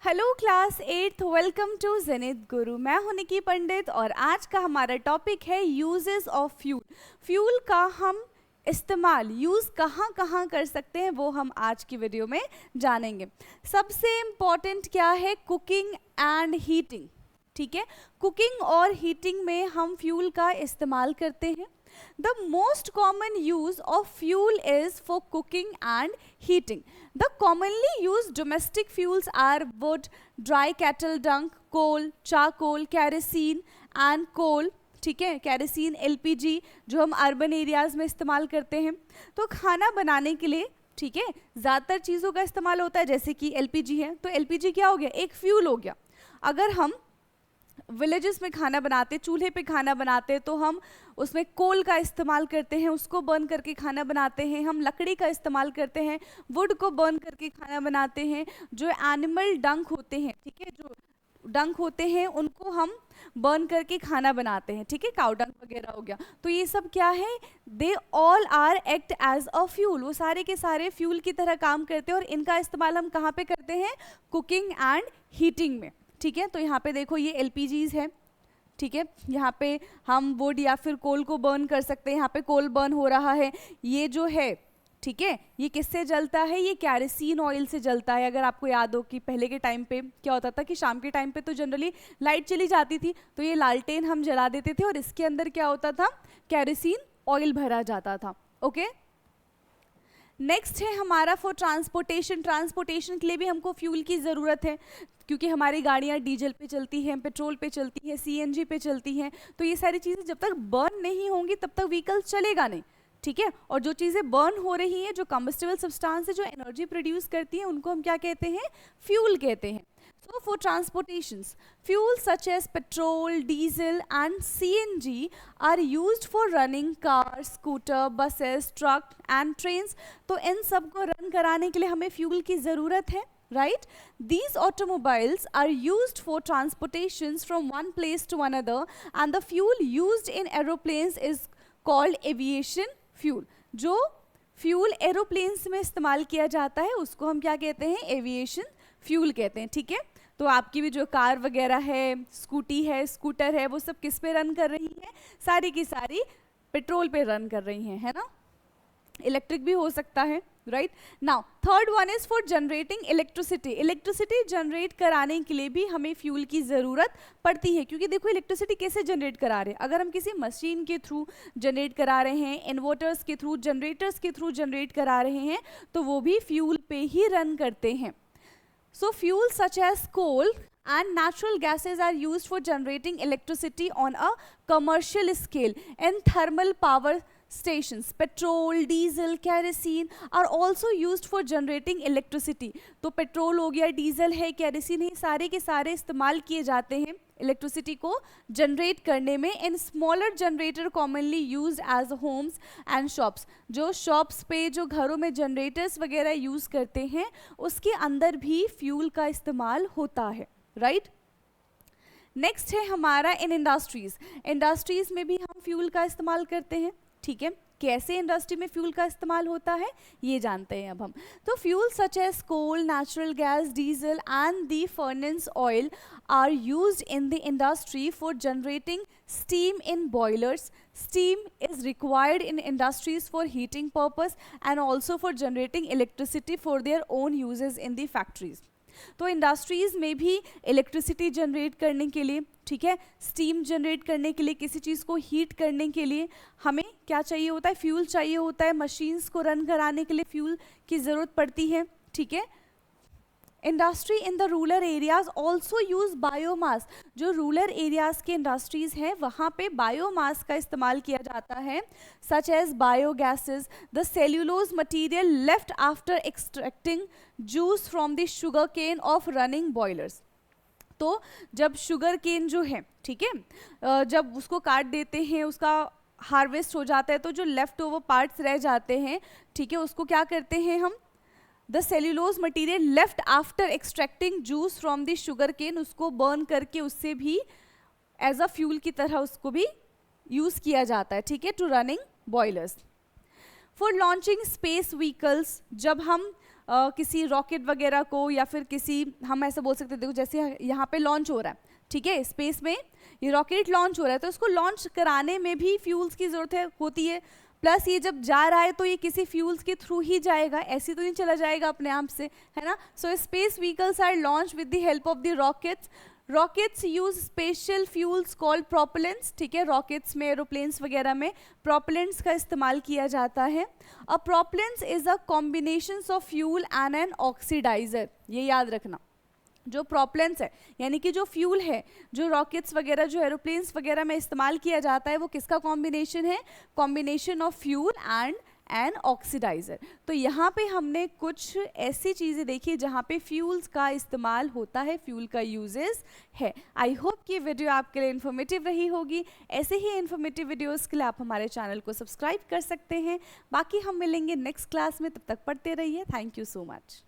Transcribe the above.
Hello class 8th, welcome to Zenith Guru. मैं हूं निकी पंडित और आज का हमारा टॉपिक है यूजेस ऑफ फ्यूल। फ्यूल का हम इस्तेमाल यूज़ कहाँ कहाँ कर सकते हैं वो हम आज की वीडियो में जानेंगे। सबसे इम्पॉर्टेंट क्या है, कुकिंग एंड हीटिंग। ठीक है, कुकिंग और हीटिंग में हम फ्यूल का इस्तेमाल करते हैं। The most common use of fuel is for cooking and heating. The commonly used domestic fuels are wood, dry cattle dung, coal, charcoal, kerosene and coal. ठीक है, केरोसिन, एलपीजी जो हम अर्बन एरियाज में इस्तेमाल करते हैं। तो खाना बनाने के लिए ठीक है ज़्यादातर चीज़ों का इस्तेमाल होता है, जैसे कि एलपीजी है तो एलपीजी क्या हो गया, एक फ्यूल हो गया। अगर हम विलेजेस में खाना बनाते, चूल्हे पे खाना बनाते, तो हम उसमें कोल का इस्तेमाल करते हैं, उसको बर्न करके खाना बनाते हैं। हम लकड़ी का इस्तेमाल करते हैं, वुड को बर्न करके खाना बनाते हैं। जो एनिमल डंक होते हैं, ठीक है, जो डंक होते हैं उनको हम बर्न करके खाना बनाते हैं। ठीक है, काउ डंक वगैरह हो गया। तो ये सब क्या है, they all are act as a fuel. वो सारे के सारे फ्यूल की तरह काम करते हैं और इनका इस्तेमाल हम कहाँ पे करते हैं, कुकिंग एंड हीटिंग में। ठीक है, तो यहाँ पे देखो ये एलपीजीज है। ठीक है, यहाँ पे हम वुड या फिर कोल को बर्न कर सकते हैं। यहाँ पे कोल बर्न हो रहा है। ये जो है ठीक है, ये किससे जलता है, ये केरोसिन ऑयल से जलता है। अगर आपको याद हो कि पहले के टाइम पे क्या होता था कि शाम के टाइम पे तो जनरली लाइट चली जाती थी, तो ये लालटेन हम जला देते थे और इसके अंदर क्या होता था, केरोसिन ऑयल भरा जाता था। ओके, नेक्स्ट है हमारा फॉर ट्रांसपोर्टेशन। ट्रांसपोर्टेशन के लिए भी हमको फ्यूल की ज़रूरत है, क्योंकि हमारी गाड़ियाँ डीजल पे चलती हैं, पेट्रोल पे चलती हैं, सीएनजी पे चलती हैं। तो ये सारी चीज़ें जब तक बर्न नहीं होंगी तब तक व्हीकल चलेगा नहीं। ठीक है, और जो चीज़ें बर्न हो रही हैं, जो कंबस्टिबल सब्सटेंस है, जो एनर्जी प्रोड्यूस करती हैं, उनको हम क्या कहते हैं, फ्यूल कहते हैं। So for transportations, fuels such as petrol, diesel and CNG are used for running cars, scooter, buses, truck and trains. तो इन सब को रन कराने के लिए हमें फ्यूल की ज़रूरत है, right? These automobiles are used for transportations from one place to another, and the fuel used in aeroplanes is called aviation fuel. जो फ्यूल एरोप्लेन्स में इस्तेमाल किया जाता है उसको हम क्या कहते हैं, एविएशन फ्यूल कहते हैं। ठीक है, तो आपकी भी जो कार वगैरह है, स्कूटी है, स्कूटर है, वो सब किस पे रन कर रही हैं, सारी की सारी पेट्रोल पे रन कर रही हैं, है ना। इलेक्ट्रिक भी हो सकता है, right. Now third one is for generating electricity. Electricity generate कराने के लिए भी हमें फ्यूल की ज़रूरत पड़ती है, क्योंकि देखो इलेक्ट्रिसिटी कैसे जनरेट करा रहे हैं, अगर हम किसी मशीन के थ्रू जनरेट करा रहे हैं, इन्वर्टर्स के थ्रू, जनरेटर्स के थ्रू जनरेट करा रहे हैं, तो वो भी फ्यूल पे ही रन करते हैं। So fuels such as coal and natural gases are used for generating electricity on a commercial scale in thermal power stations. Petrol, diesel, kerosene are also used for generating electricity. तो petrol हो गया, diesel है, kerosene है, सारे के सारे इस्तेमाल किए जाते हैं इलेक्ट्रिसिटी को जनरेट करने में। In smaller generator commonly use age homes and shops. जो शॉप्स पे, जो घरों में जनरेटर्स वगैरह यूज़ करते हैं, उसके अंदर भी फ्यूल का इस्तेमाल होता है, राइट। नेक्स्ट है हमारा इन इंडस्ट्रीज। इंडस्ट्रीज में भी हम फ्यूल का इस्तेमाल करते हैं। ठीक है, कैसे इंडस्ट्री में फ्यूल का इस्तेमाल होता है ये जानते हैं अब हम। तो fuel such as coal, natural gas, diesel and the furnace oil are used in the industry for generating steam in boilers. Steam is required in industries for heating purpose and also for generating electricity for their own uses in the factories. तो industries में भी electricity generate करने के लिए, ठीक है, steam generate करने के लिए, किसी चीज़ को हीट करने के लिए हमें क्या चाहिए होता है, फ्यूल चाहिए होता है। मशीन्स को रन कराने के लिए फ्यूल की ज़रूरत पड़ती है। ठीक है, industry in the rural areas also use biomass. जो रूरल एरियाज के इंडस्ट्रीज हैं वहाँ पे बायोमास का इस्तेमाल किया जाता है, such as biogases, the cellulose material left after extracting juice from the sugar cane of running boilers. तो जब शुगर केन जो है, ठीक है, जब उसको काट देते हैं, उसका हार्वेस्ट हो जाता है, तो जो लेफ्ट ओवर पार्ट्स रह जाते हैं, ठीक है, उसको क्या करते हैं हम, the cellulose material left after extracting juice from the sugar cane, उसको बर्न करके उससे भी एज अ फ्यूल की तरह उसको भी यूज़ किया जाता है। ठीक है, to running boilers. For launching space vehicles, जब हम किसी रॉकेट वगैरह को, या फिर किसी, हम ऐसा बोल सकते हैं, देखो जैसे यहाँ पे लॉन्च हो रहा है, ठीक है, स्पेस में ये रॉकेट लॉन्च हो रहा है, तो इसको लॉन्च कराने में भी फ्यूल्स की ज़रूरत होती है। प्लस ये जब जा रहा है तो ये किसी फ्यूल्स के थ्रू ही जाएगा, ऐसे तो नहीं चला जाएगा अपने आप से, है ना। So space vehicles are launch with the help of the rockets. Rockets use special fuels called propellants, ठीक है, रॉकेट्स में, एरोप्लेन्स वगैरह में प्रोपेलेंट्स का इस्तेमाल किया जाता है। A propellants is a combination of fuel and an oxidizer, ये याद रखना। जो प्रोपेलेंट्स है यानी कि जो फ्यूल है, जो रॉकेट्स वगैरह, जो एरोप्लेन्स वगैरह में इस्तेमाल किया जाता है, वो किसका कॉम्बिनेशन है? Combination of fuel and an oxidizer. तो यहाँ पे हमने कुछ ऐसी चीज़ें देखी जहाँ पे फ्यूल्स का इस्तेमाल होता है, फ्यूल का यूजेस है। आई होप कि वीडियो आपके लिए इन्फॉर्मेटिव रही होगी। ऐसे ही इन्फॉर्मेटिव वीडियोस के लिए आप हमारे चैनल को सब्सक्राइब कर सकते हैं। बाकी हम मिलेंगे नेक्स्ट क्लास में, तब तक पढ़ते रहिए। Thank you so much.